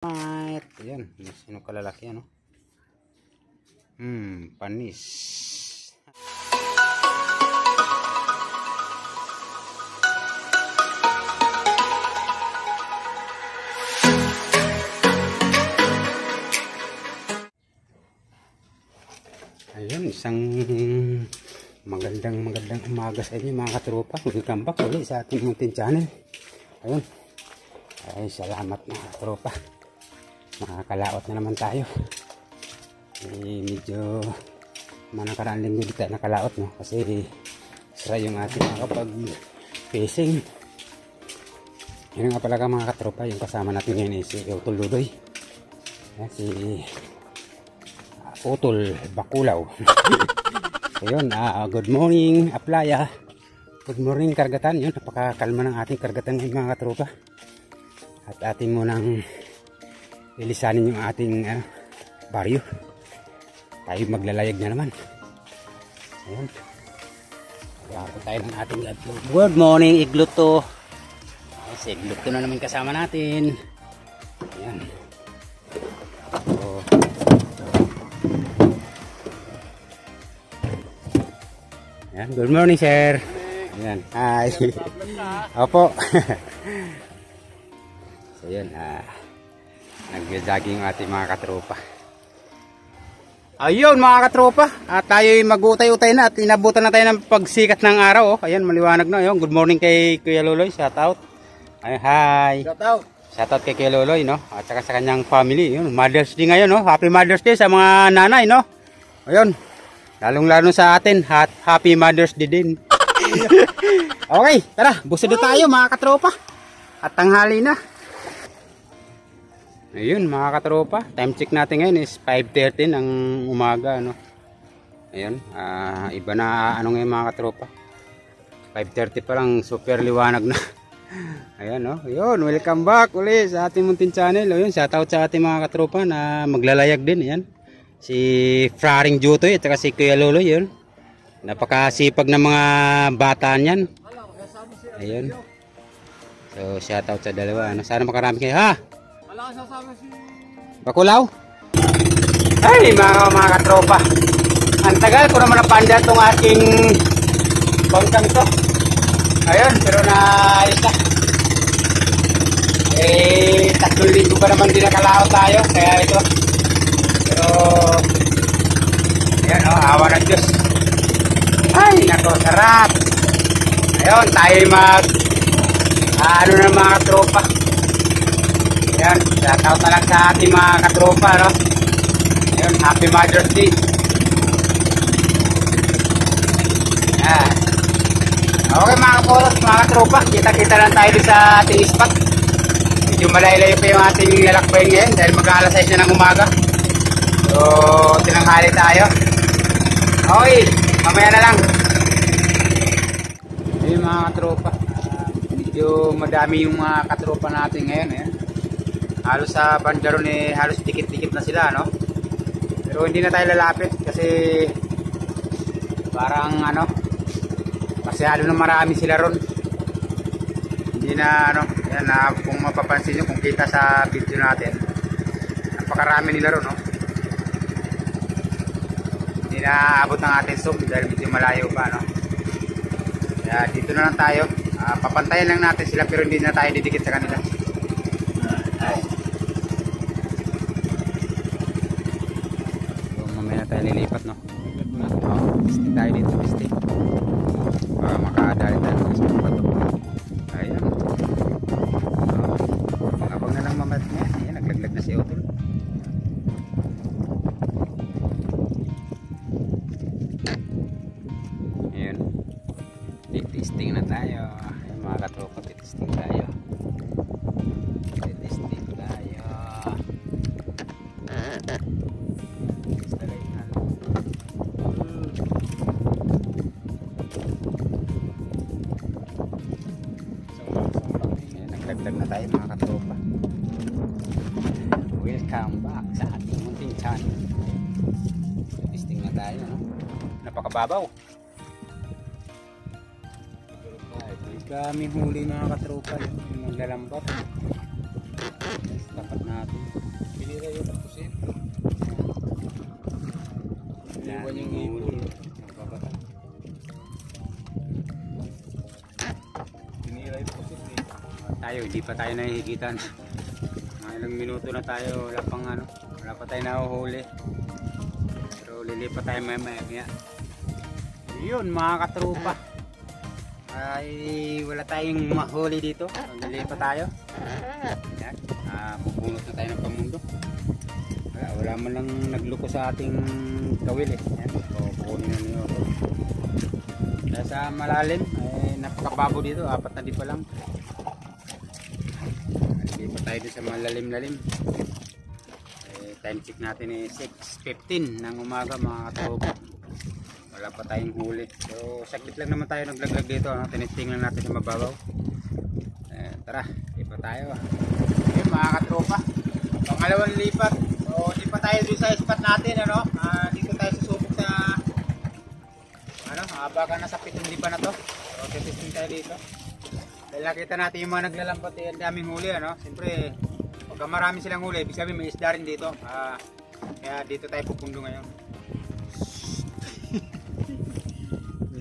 Right. Ayan, sino kalalaki ano? Panis. Ayun, isang magandang umaga sa inyo mga katropa. Welcome back ulit sa ating muntin channel. Ayun. Ay, salamat mga katropa. Makakalaot na naman tayo. Medyo manakaraan linggo di tayo nakalaot, no? Kasi sira yung ating makapag-fishing. Yun nga pala mga katropa, yung kasama natin ngayon si Utol Ludoy. Si Utol Bakulaw. Ayun, good morning Aplaya. Good morning Karagatan. Yun, napakakalma ng ating Karagatan ngayon mga katropa. At ating munang ilisanin yung ating baryo. Tayo maglalayag na naman. Ayan. Kaya tayo ng ating good morning Igluto. Si Igluto na naman kasama natin. Ayan. So, ayan. Good morning sir. Ayan. Hi. Opo. So yun, nag-jogging yung ating mga katropa. Ayun mga katropa, tayo mag-utay-utay na at inabutan na tayo ng pagsikat ng araw. Oh. Ayan, maliwanag na. Ayun, good morning kay Kuya Loloy, shout out. Ay, hi. Shout out. Shout out kay Kuya Loloy, no? At saka sa kanyang family. Ayun, Mother's Day ngayon, no? Happy Mother's Day sa mga nanay, no? Ayun, lalong-lalo sa atin, Happy Mother's Day din. Okay, tara, busod na tayo mga katropa. At tanghali na. Ayun mga katropa, time check natin ngayon is 5:30 ng umaga, no? Ayun, iba na ano ngayon mga katropa. 5:30 pa lang, super liwanag na. Ayan, no? Ayun, welcome back ulit sa ating muntin channel. Ayun, shoutout sa ating mga katropa na maglalayag din. Ayan, si Fraring Jutoy at saka si Kuya Loloy. Yun, napakasipag ng mga bata niyan. Ayun, so shoutout sa dalawa, ano? Sana makarami kayo, ha? Bakulaw? Ay mga katropa, ang tagal ko naman napanda itong ating bangkang to. Ayun, pero naayos na. 3 linggo pa naman din nakalao tayo. Kaya ito, pero ayan o, awa ng Diyos. Ay nato, sarap. Ayun, tayo ano na mga katropa. Ayan, shoutout na lang sa ating mga katropa, no? Ayan, Happy Mother's Day. Ayan. Okay mga kapolos, mga katropa, kita-kita lang tayo sa ating spot. Medyo malayo-layo pa yung ating lalakbayin ngayon dahil mag-alas 6 na ng umaga. So, tinanghali tayo. Okay, mamaya na lang. Ayan mga katropa, medyo madami yung mga katropa natin ngayon, eh. Halos sa bandaron halos dikit-dikit na sila, no? Pero hindi na tayo lalapit kasi parang masyado na marami sila ron. Hindi na yan na kung mapapansin nyo, kung kita sa video natin, napakarami nila ron, no? Hindi na abot ng ating zoom dahil medyo malayo pa, no? Kaya dito na lang tayo, papantayan lang natin sila pero hindi na tayo didikit sa kanila. Tayo lilipat, no? Pisting tayo dito, pisting para makadali tayo sa pato. Ayan, abang na lang mamat niya. Ayan, naglaglag na si Utol. Ayan, titisting na tayo. Ayan mga katropa, titisting tayo. Titisting tayo. Nagdagdag na tayo mga katropa. Welcome back sa ating munting channel. Testing na tayo, no? Napakababaw. Kami huli mga katropa, yung naglalambot. Tapat natin. Pinira yung pusit. Iniwan yung huli. hipon. Pinira yung pusit eh. Tayo, hindi pa tayo nahihigitan. Mga ilang minuto na tayo, wala pang ano, wala pa tayo nahuhuli. Pero lilipat tayo maya. Yun mga katrupa. Ay wala tayong mahuli dito. Lilipat tayo. Yan. Bubunot na tayo ng pamundo. Wala man lang nagluko sa ating kawil eh. Yan. Kukunin na niyo. Kaya sa malalim, napakababo dito. 4 na di pa lang. Lilipat tayo dito sa malalim-lalim. Time check natin eh 6:15 ng umaga mga katrupa. Wala pa tayong huli. So saglit lang naman tayo naglaglag dito. Tiniting lang natin sa mababaw. Tara, lipat tayo. Okay mga katropa, pangalawang lipat. So lipat tayo dito sa spot natin. Dito tayo susubok sa baka nasa 7 lipa na to. So testing tayo dito. Dahil nakita natin yung mga naglalampat ang daming huli. Siyempre pagka marami silang huli, ibig sabihin may isda rin dito. Kaya dito tayo pupundo ngayon. May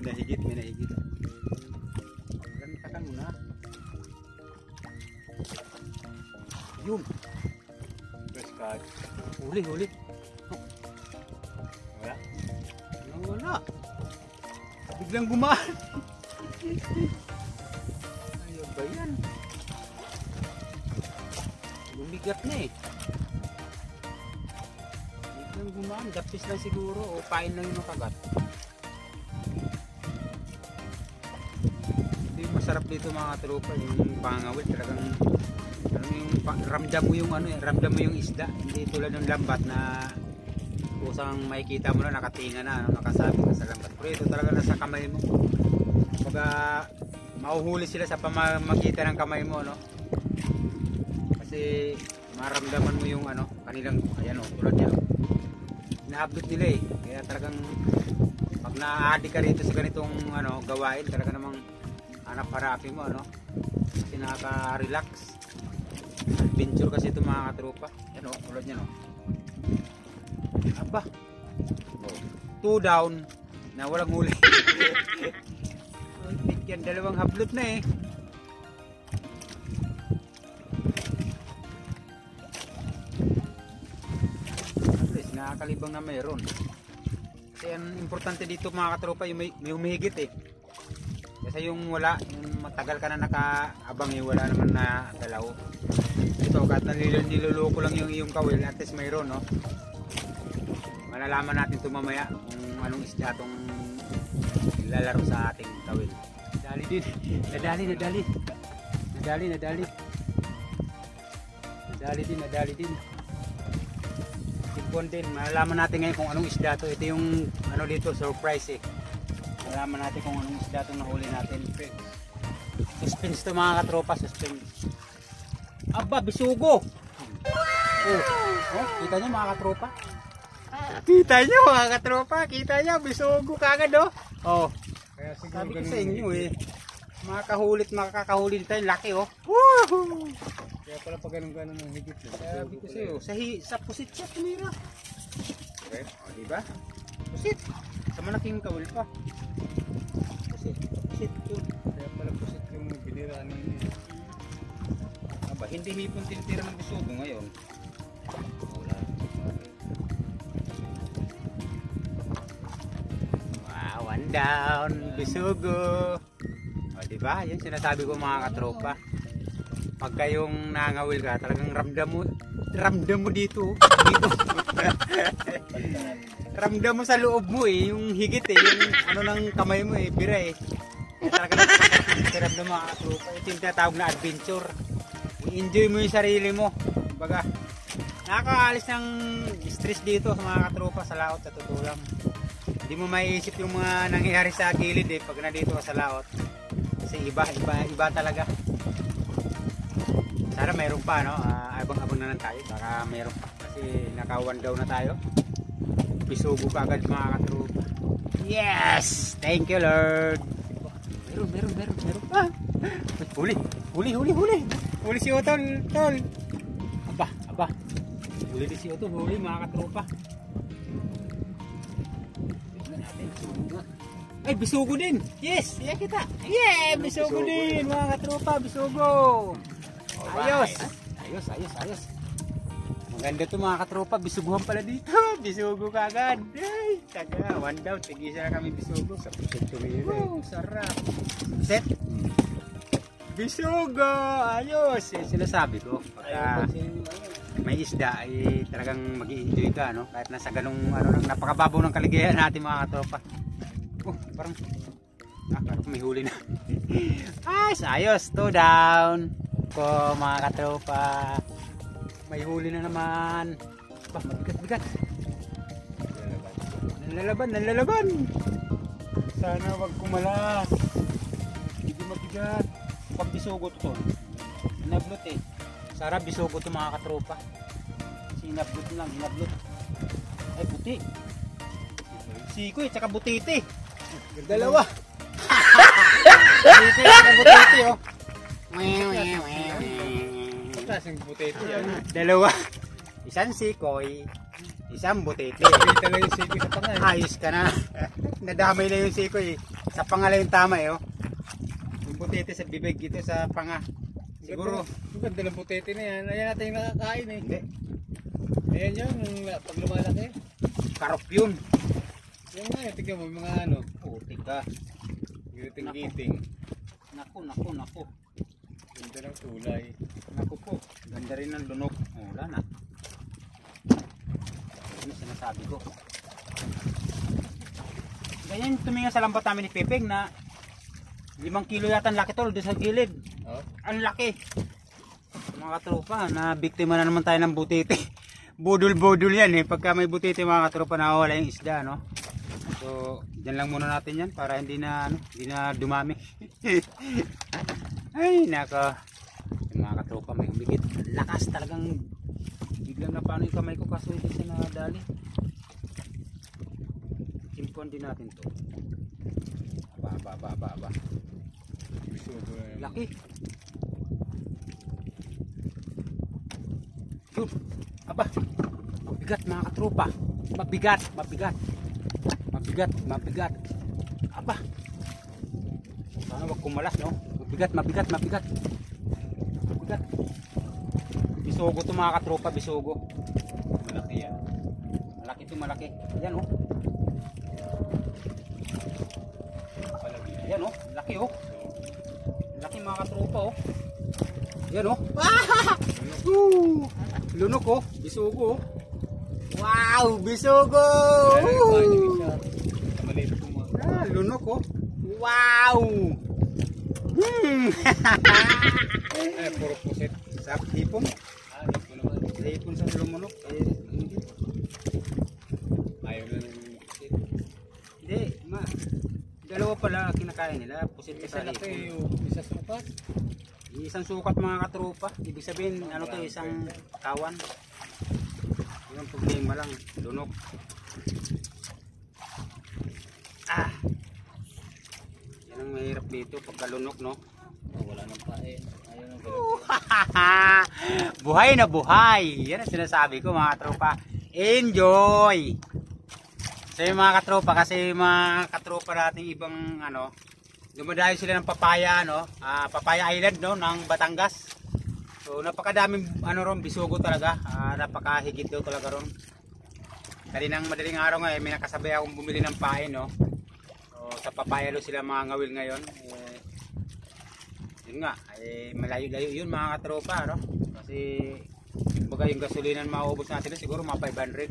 nahigit. Ganta ka muna. Yun. Press card. Huli. Wala? Wala. Biglang gumaan. Ayun ba yan? Lumigat na eh. Biglang gumaan. Dapis lang siguro o pain lang yung kagat. Masarap dito mga tropa yung pangawil, talagang ramdam mo yung isda, hindi tulad ng lambat na kusang makikita mo na nakatinga na, nakasabi ka sa lambat. Pero ito talaga nasa kamay mo. Kumbaga mahuhuli sila sa pamamagitan ng kamay mo, kasi maramdaman mo yung kanilang tulad niya. Inaabot nila eh. Kaya talagang pag na-addict ka rito sa ganitong gawain, talaga namang hanap-harapin mo, kasi nakaka-relax. Adventure kasi ito mga katropa. Yan tulad niya, Aba, 2 down na walang huli. Yan, 2 hablot na eh. At least nakakalibang na mayroon. Kasi ang importante dito mga katropa, yung may humihigit eh. Kasi yung wala, yung matagal ka na nakaabang wala naman na dalaw. Ito, kahit niluloko lang yung iyong kawil, at least mayroon, malalaman natin ito mamaya kung anong isda itong lalaro sa ating kawil. Nadali din. Nadali din. Tipon din. Malalaman natin ngayon kung anong isda ito. Ito yung dito, surprise eh. Malaman natin kung anong isda itong nahuli natin. Suspense to mga katropa, suspense. Aba, bisugo! Kita nyo mga katropa? Kita nyo, bisugo kagad Kaya siguro sabi ko ganun sa inyo yung eh. Makakahulit tayo, laki Woohoo! Kaya pala pag ganun ang higit. Sabi ko sa iyo, sa pusit siya tumira. Okay, diba? Pusit! Sa malaking kawil pa. Pusit yun. Kaya pala pusit yung biniraan ninyo. Aba, hindi hipon tinitira ng bisugo ngayon. Wala. Wow, 1 down, bisugo. Diba? Yan sinasabi ko mga katropa. Pagka yung nangawil ka, talagang ramdam mo dito. Ramdam mo sa loob mo eh, yung higit eh, yung ng kamay mo eh, bira eh. Talagang ramdam mo mga katropa. Ito yung tinatawag na adventure. I-enjoy mo yung sarili mo. Baga, nakakaalis ng stress dito sa mga katropa sa laot, sa totoo lang. Hindi mo maiisip yung mga nangyayari sa gilid eh, pag nandito ka sa laot. Kasi iba talaga. Sana mayroon pa, abang-abang na lang tayo. Baka mayroon pa. Kasi naka-1 down na tayo. Bisugo ka agad mga katropa. Yes! Thank you Lord! Meron pa. Huli si Otol, tol. Huli din si Otto, huli mga katropa. Ay, bisugo din. Yes, yan kita. Yeah, bisugo din mga katropa, bisugo. Ayos. Ayos. Maganda to mga katropa, bisuguhan pala dito. Bisugo kagad. Ay, taga, one down. Tigisa na kami bisugo. Sa pusit tumili. Oh, sarap. Set. Bisugo. Ayos. Yan sila sabi ko. Pagka may isda ay talagang mag-i-enjoy ka, no? Kahit nasa ganung napakababaw ng kaligayahan natin mga katropa. Oh, parang may huli na. Ayos. 2 down. Ko mga katropa. May huli na naman. Bah, mabigat. Nanlalaban. Sana wag kumalas. Hindi mabigat. Pag bisugo to. Inablot eh. Sarap bisugo to mga katropa. Sinablot lang, inablot. Ay, buti. Sikoy, tsaka butiti. Dalawa. Sikoy, tsaka butiti, oh. Klaseng potato yan. Dalawa. Isang sikoy, isang butiti. Kita lang yung sikoy sa pangay. Ayos ka na. Nadamay na yung sikoy. Sa panga lang yung tama eh. Oh. Yung butiti sa bibig dito sa panga. Siguro. Yung ganda ng potato na yan. Ayan natin yung nakakain eh. Hindi. Ayan yun. Pag lumalaki. Karop yun. Yan nga yun. Tignan mo yung mga ano. Putik ka. Giting-giting. Naku. Ganda ng tulay. Naku po. Ganda rin ng lunok. Oh, wala na. Ano sinasabi ko? Ganyan tumingin sa lambat namin ni Pepeng na 5 kilo yata ang laki tol doon sa gilid. Oh? Ang laki. Mga katropa, na biktima na naman tayo ng butiti. Budol-budol yan eh. Pagka may butiti mga katropa, nawawala yung isda, no? So, dyan lang muna natin yan para hindi na dumami. Ay, nako. Yung mga katropa, may humigit. Lakas talagang biglang na paano yung kamay ko kaso hindi siya nadali. Simpuan din natin to. Aba. Bisugo na yan. Laki. Yun. Aba. Mabigat mga katropa. Mabigat. Aba. Sana wag kumalas, no? Mabigat. Bisugo to mga katropa, bisugo. Malaki yan. Malaki. Ayan, oh. Ayan, oh. Laki, oh. Laki mga katropa, oh. Ayan, oh. Lunok, oh. Bisugo, oh. Wow, bisugo. Maliit po mga. Lunok, oh. Wow. Ay, puro pusit. Sa hipon. Ito naman. Sa hipon sa lumunok. Hindi. Ayaw na ng pusit. Hindi, dalawa pala kinakain nila. Pusit Isa sa laki hipon. yung isa sukat. Isang sukat mga katropa. Ibig sabihin, ano to, isang kawan. Yung problema lang, lunok. Yan ang mahirap dito pagka lunok, no? Wala nang pain. Ayaw nang Buhay na buhay. Yan ang sinasabi ko mga katropa. Enjoy! So yung mga katropa, kasi yung mga katropa natin ibang dumadayo sila ng papaya, Papaya Island, no, ng Batangas. So napakadaming ron, bisugo talaga. Napakahigit daw talaga ron. Kaninang madaling araw nga may nakasabay akong bumili ng pain, no. So sa papaya daw sila mga ngawil ngayon. Yun nga, malayo-layo yun mga katropa, no. Kasi baga yung gasolina maubos natin siguro mga 500.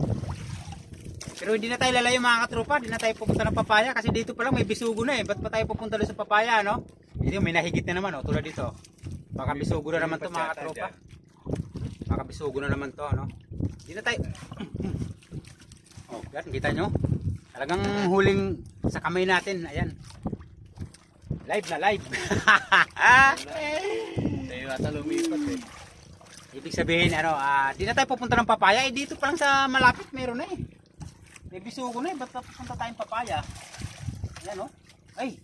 Pero hindi na tayo lalayo mga katropa, hindi na tayo pupunta ng papaya kasi dito pa lang may bisugo na eh. Ba't pa tayo pupunta doon sa papaya, no? Hindi, may nahigit na naman, tulad dito. Baka bisugo na naman to mga katropa. Baka bisugo na naman to, ano? Hindi na tayo. Oh, yan, kita nyo? Talagang huling sa kamay natin, ayan. Live na live. Tayo nata lumipat eh. Ibig sabihin, di na tayo pupunta ng papaya, dito pa lang sa malapit meron na eh. May bisugo na eh, ba't pupunta tayong papaya? Ayan, oh. Ay,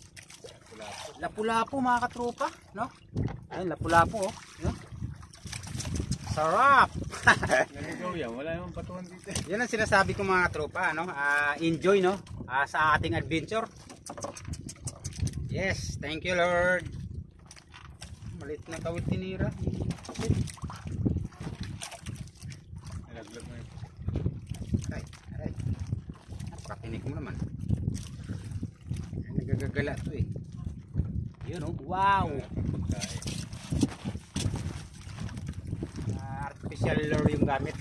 lapu-lapu mga katropa, no? Ayan, lapu-lapu, oh. Ayan. Sarap! Naligaw yan, wala namang patuhan dito. Yan ang sinasabi ko mga tropa, ano? Enjoy, no? Sa ating adventure. Yes, thank you Lord. Malit na kawit tinira. Nalaglag na yun. Ay, aray. Napakatinik mo naman. Ay, nagagagala to eh. Yun oh, wow! Artificial lure yung gamit.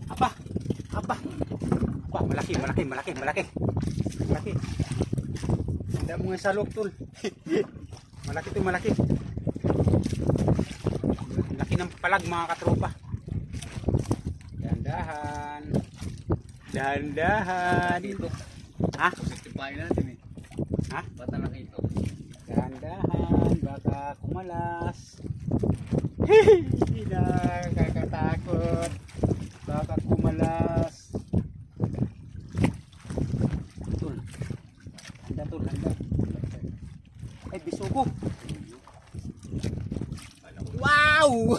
Aba! Aba! Aba, malaki, malaki, malaki, malaki. Malaki. Hindi mo nga salok tol. Malaki to, malaki. Laki ng palag mga katropa. Dahan-dahan. Dahan-dahan. Dito. Ha? Pagkatipain natin eh. Ha? Bata na ito. Dahan-dahan. Baka kumalas. Nakakatakot. Baka kumalas. Tul. Handa tul, handa. Ay, bisugo. Wow!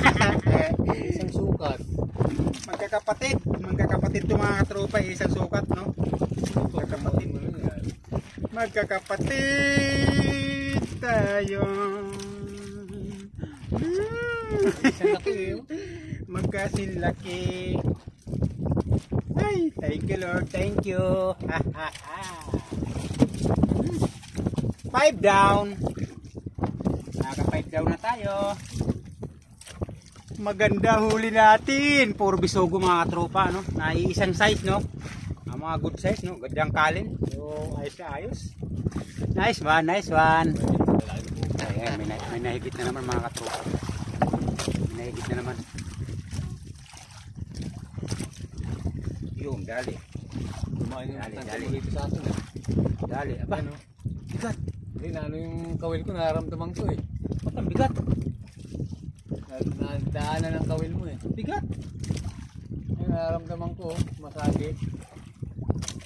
Isang sukat. Magkakapatid to mga katropa, isang sukat, no? Magkakapatid. Magkakapatid tayo. Isang laki eh. Magkasilaki. Ay, thank you Lord, thank you. 5 down. Naka 5 down na tayo. Maganda huli natin. Puro bisogo mga tropa, no? Naiisang size, no? Ang mga good size, no? Gandang kalin. So, ayos na ayos. Nice one, nice one. Ayan, may nahigit na naman mga katropa. May nahigit na naman. Yung, dali. Kumain yung Dali, tante dali. mo dito sa atin eh. Dali, aba. Ano? Bigat. Hindi na ano yung kawil ko, nararamdaman ko eh. Ba't ang bigat? Nadaanan ng kawil mo eh. Bigat. Ay, nararamdaman ko, masagi.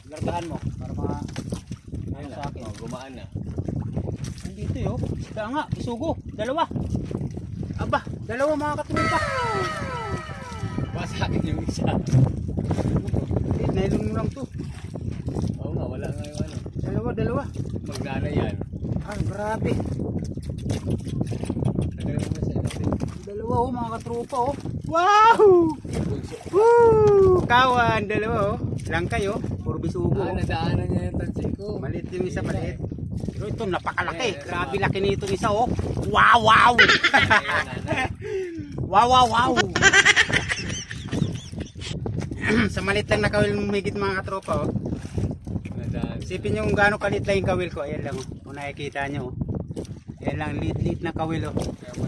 Largaan mo para mga Ayun sa na, akin. gumaan na. Nandito yun. Kaya nga, isugo. Dalawa. Aba, dalawa mga katropa. Baka sa akin yung isa. Nailon mo lang to. Oo nga, wala nga yung ano. Dalawa. Magnana yan. Ah, grabe. Tagal mo sa natin. Dalawa oh, mga katropa oh. Wow! Bunso. Woo! Kawan, dalawa oh. Lang kayo, puro bisugo. Ah, Oh. nadaanan niya yung tansi ko. Maliit yung isa, maliit. Pero ito, napakalaki. Yeah, Grabe laki nito isa oh. Wow, wow! Wow, wow, wow! Sa maliit lang na kawil humigit mga katropa oh. Nadaan. Isipin nyo kung gaano kalit lang yung kawil ko. Ayan lang oh. Kung nakikita nyo oh. Ayan lang, liit na kawil oh.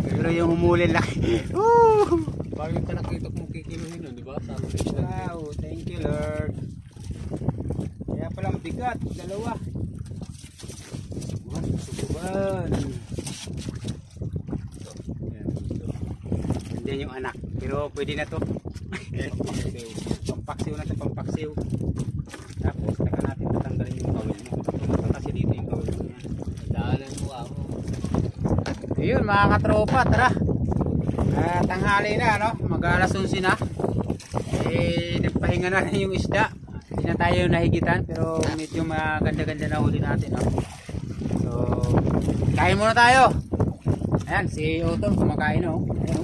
Pero yung humuli laki. Woo! Bago yung panakita kong kikiluhin nun, di ba? Sa amin isla. Wow, thank you Lord. Kaya palang bigat, dalawa. Subukan. Hindi yung anak, pero pwede na to. Pampaksiw na to, pampaksiw. Tapos, taka natin tatanggalin yung kawil mo. Pumunta kasi dito yung kawil mo yan. Nadaanan mo ako. Ayun mga katropa, tara. Tanghali na, no? Mag-alas 11 na. Nagpahinga na rin yung isda. Hindi na tayo nahigitan, pero medyo maganda-ganda na huli natin, no? So, kain muna tayo. Ayan, si Otong kumakain, no? Ayan, no?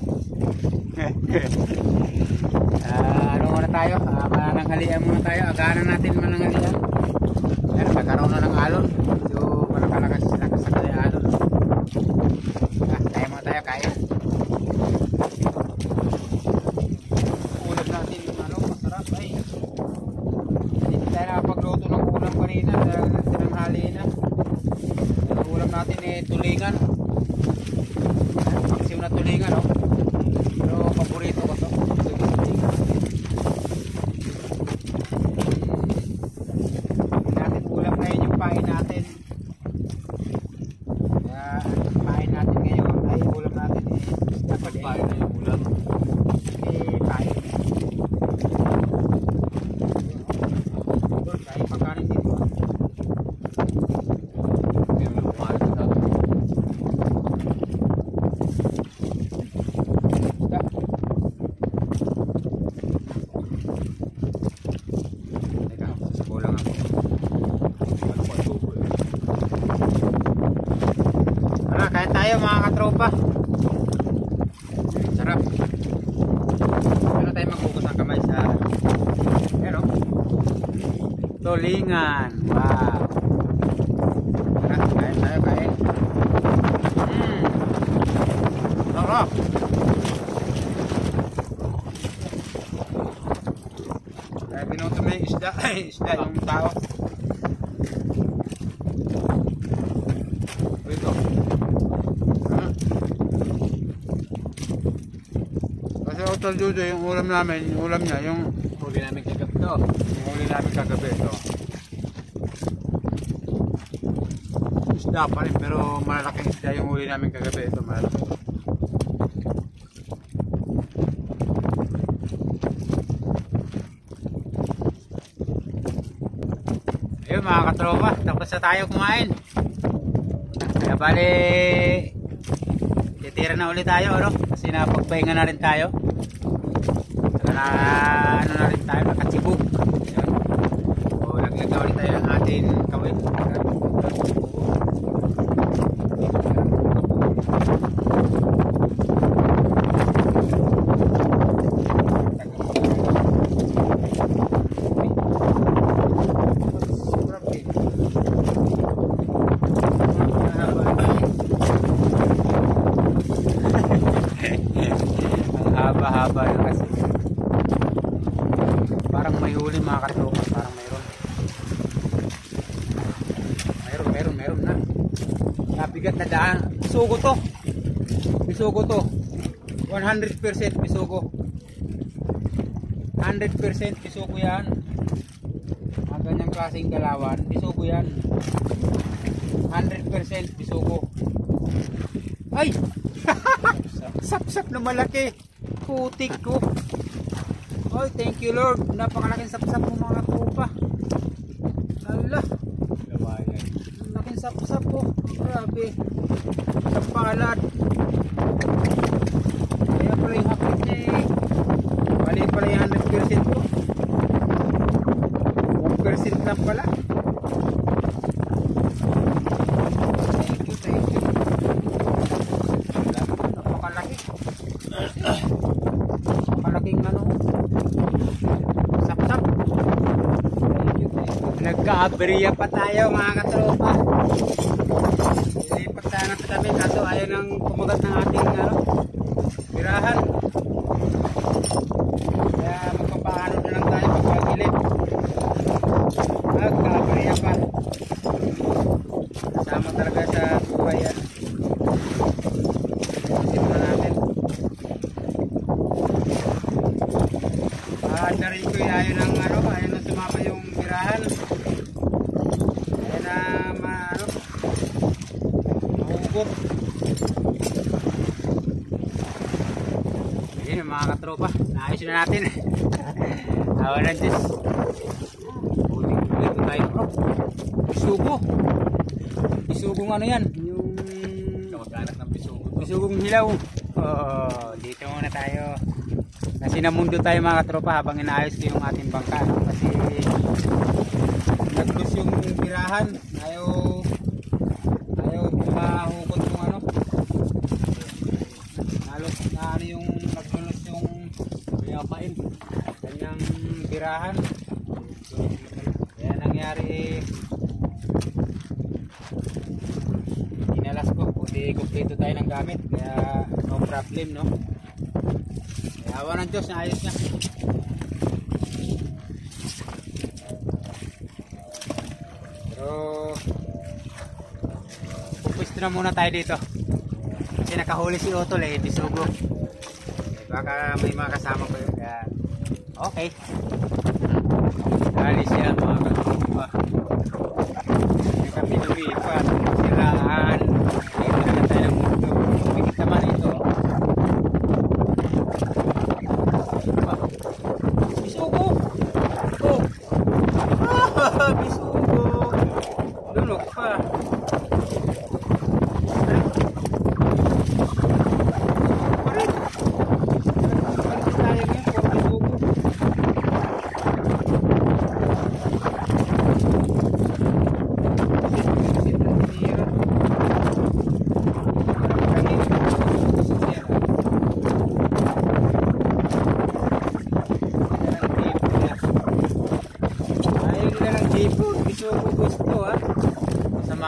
Ano muna tayo? Mananghalian muna tayo. Aganan natin mananghalian. Ayan, nagkaroon na ng alon. So, malakalakas sila kasakali alon. Tayo muna tayo, kain. Ulam natin yung ano, masarap ay. Hindi tayo nakapagluto ng ulam kanina dahil tinanghali na. Ang ulam natin tulingan. Paksiw na tulingan, no? Pero paborito ko to. Natin ulam ngayon yung pain natin. Kaya pain natin ngayon ay ulam natin dapat Pain na yung ulam. pain. Doon, kain pagkanin dito. Kain tayo mga katropa. Sarap. Ano tayo maghugas ng kamay sa ano? Tulingan. Wow. Tara, kain tayo, kain. Sarap. Kaya pinuto mo yung isda. Isda yung tao. Ito. Kasi Utol Judo, yung ulam namin, yung ulam niya, yung huli namin kagabi to. Yung huli namin kagabi to. Isda pa rin, pero malalaking isda yung huli namin kagabi. Ito malaki. Ayun mga katropa, tapos na tayo kumain. Kaya bali, titira na ulit tayo, ano? Kasi napagpahinga na rin tayo. Na, ano na rin tayo, nakatibog. Ayun. O, naglaga ulit tayo ng ating kawin. Haba-haba na kasi. Parang may huli mga katropa. Parang mayroon na. Nabigat na daan. Bisugo to. 100% bisugo. 100% bisugo yan. Ang ganyang klaseng galawan. Bisugo yan. 100% bisugo. Ay! Sapsap na malaki. Putik ko. Oh, thank you Lord. Napakalaking sapsap mo mga tropa. Ala. Laking sapsap ko. Grabe. Sapalad. Kaya pala yung hapit niya eh. Bali pala yung 100% ko. 1% lang pala. Thank you. Napakalaki. Malaking ano, sapsap. Nagka-abriya pa tayo mga katropa. Ilipat sana sa tabi kaso ayaw nang kumagat ng ating ano, birahan. Kaya magpapaano na lang tayo pagpagilip. Nagka-abriya pa. Kasama talaga sa buhay yan. Isip na natin. Dari ko ayaw ng ano, ayaw na sumama yung birahan. Ayaw na mahugot. Ayun mga katropa, naayos na natin. Awa na Diyos. Dito tayo bro. Bisugong ano yan? Yung kamag-anak ng bisugo. Bisugong hilaw. Oh, dito muna tayo. Kasi namundo tayo mga katropa habang inaayos ko yung ating bangka, no? Kasi nag-lose yung birahan. Ayaw mahugot yung ano. Ano yung nag-lose yung yapain. Kanyang birahan. Kaya nangyari inalas ko. Hindi kumpleto tayo ng gamit. Kaya no problem, no? Awa ng Diyos, naayos niya. Pero pupwesto na muna tayo dito. Kasi nakahuli si Otol eh, bisugo. Baka may mga kasama ko yun. Kaya okay. Alis siya mga katropa. Hindi kami lumipat. Siraan. Dito naman tayo ng mundo. Mikit naman ito. Bisugo. Oh. Bisugo. Lunok pa.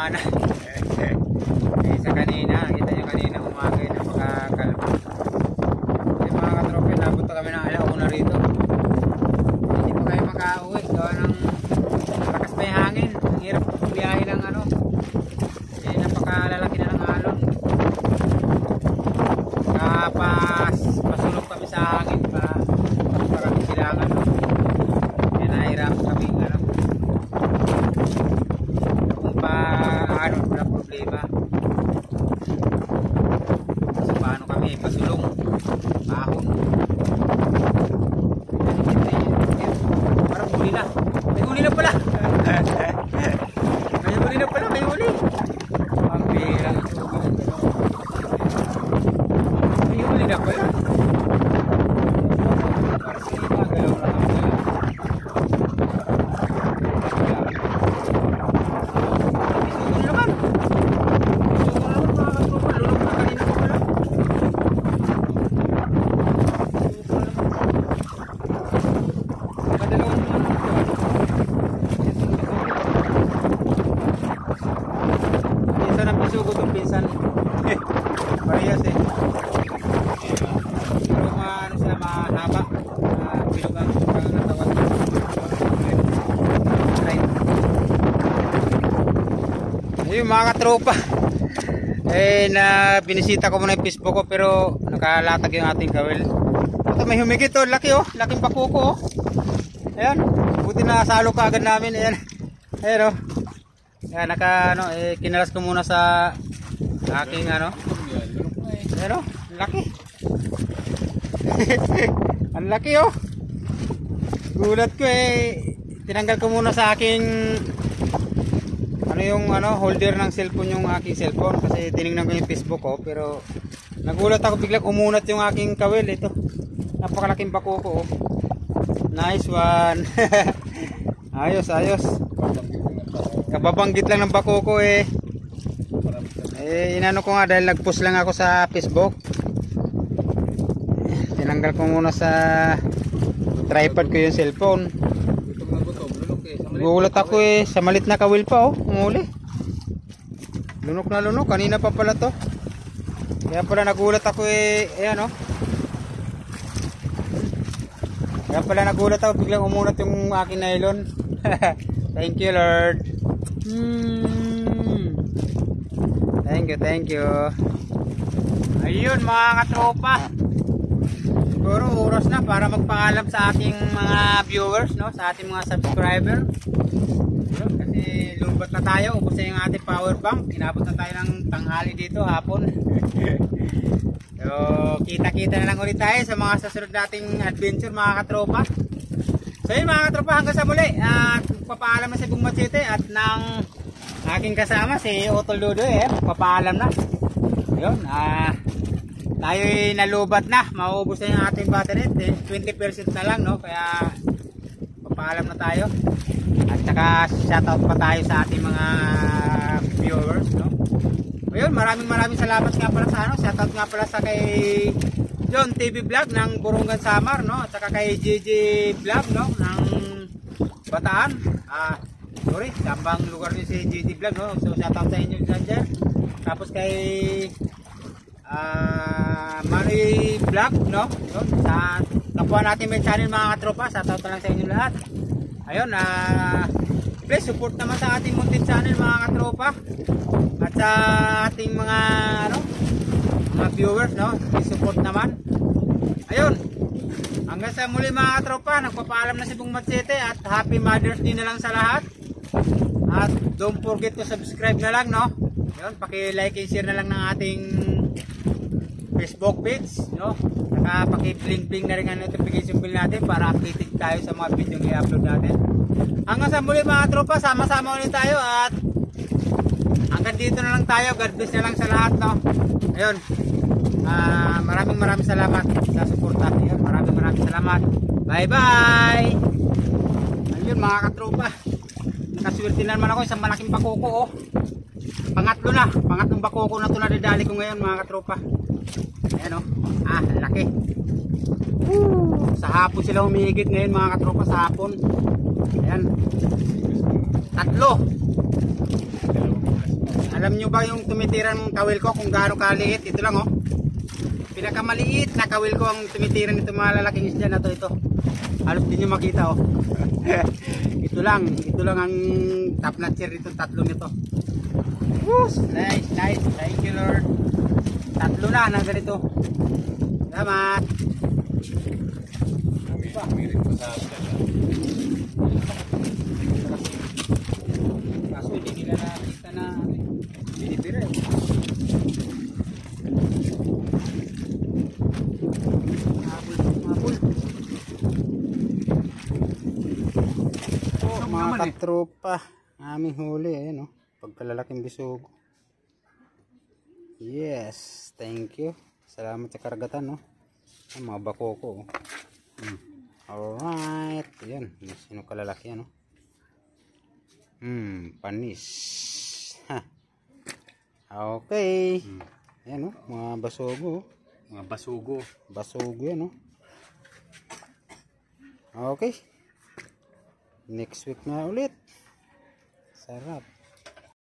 na. Isa kanina, kita nyo kanina umaga yun ang makakalbo. Yung mga katropa, nabot kami ng alauna rito. Hindi pa kayo makauwi. Gawa ng lakas pa yung hangin. Ang hirap biyahe ng ano. Eh, napakalalaki na ng alon. Pasulong kami sa hangin para kami silangan. No? Kaya nahirap kami ano. Kung ano, walang problema. So paano kami pasulong? Bahon. Parang huli na. May huli na pala. May huli na pala. May huli. Ang birang sugat. May huli na pala. Parang sinimagalaw na kami nila. Isugon naman. Isugon naman mga katropa. Lulog na kanina pa pala. Kadalawang naman pinsan ang pisugo itong pinsan. Parehas eh. Pero ano sila mahaba. Bilog ang pangatawan. Ayun mga katropa. Eh na binisita ko muna yung Facebook ko pero nakalatag yung ating kawil. Ito may humigit oh, laki oh, laking pakuko oh. Ayan, buti na salo ka agad namin. Ayan. Ayan oh. Ayan, kinalas ko muna sa aking ano. Ayan oh, laki. Ang laki oh. Gulat ko eh. Tinanggal ko muna sa aking holder ng cellphone yung aking cellphone kasi tiningnan ko yung Facebook ko pero nagulat ako biglang umunat yung aking kawil ito. Napakalaking bakuko oh. Nice one. Ayos. Kababanggit lang ng bakuko eh. Inano ko nga dahil nag-post lang ako sa Facebook. Tinanggal ko muna sa tripod ko yung cellphone. Gulat ako eh, sa malit na kawil pa oh, umuli. Lunok na lunok, kanina pa pala to. Kaya pala nagulat ako eh, ayan oh. Kaya pala nagulat ako, biglang umunat yung aking nylon. Thank you Lord. Thank you. Ayun mga katropa. Siguro oras na para magpaalam sa ating mga viewers, no? Sa ating mga subscriber. Kasi lubat na tayo, ubos na yung ating power bank. Inabot na tayo ng tanghali dito, hapon. So, kita-kita na lang ulit tayo sa mga susunod nating adventure mga katropa. So yun mga katropa, hanggang sa muli. Papaalam na si Bung Machete at ng aking kasama si Otol Dudoy. Papaalam na. Yun, tayo'y nalubat na, mauubos na yung ating battery, 20% na lang no, kaya papaalam na tayo at saka shoutout pa tayo sa ating mga viewers no. Ayun, maraming salamat nga pala sa shoutout nga pala sa kay John TV Vlog ng Burungan Samar no, at saka kay JJ Vlog no ng Bataan. Sorry, tambang lugar niyo si JJ Vlog no, so shoutout sa inyo dyan. Tapos kay Mari Vlog no? Yun, sa kapwa natin may channel mga katropa, shoutout na lang sa inyo lahat. Ayun, please support naman sa ating muntin channel mga katropa at sa ating mga mga viewers no, please support naman. Ayun, hanggang sa muli mga katropa, nagpapaalam na si Bung Machete at happy Mother's Day na lang sa lahat. At don't forget to subscribe na lang no. Yun, paki-like and share na lang ng ating Facebook page no. Saka paki-bling na rin ang notification bell natin para updated tayo sa mga video na i-upload natin. Hanggang sa muli mga tropa, sama-sama ulit tayo at hanggang dito na lang tayo. God bless na lang sa lahat no. Ayun, maraming salamat sa suporta. Ayun, maraming salamat. Bye bye. Ayun mga katropa, nakaswerte na naman ako isang malaking bakuko oh. Pangatlong bakuko na ito na didali ko ngayon mga katropa. Ayan o, laki. Sa hapon sila humihigit ngayon mga katropa, sa hapon. Ayan, 3. Alam nyo ba yung tumitiran ng kawil ko kung gaano kaliit? Ito lang oh. Pinakamaliit na kawil ko ang tumitiran nito mga lalaking isda na to ito. Halos din nyo makita oh. Ito lang ang top notcher nito, tatlong ito. Woo! Nice, nice. Thank you Lord. Tatlo na ganito. Salamat. Mirit ko sa Kaso hindi nila nakita na binibira eh. Mabul. Oh, mga katropa, aming huli ayan oh. Pagkalalaking bisugo. Yes, thank you. Salamat sa karagatan no. Mga bakoko oh. Alright, ayan, sino kalalaki ano? Panis. Ha. Okay. Ayan oh, mga basugo. mga basugo. Basugo yan oh. Okay. Next week na ulit. Sarap.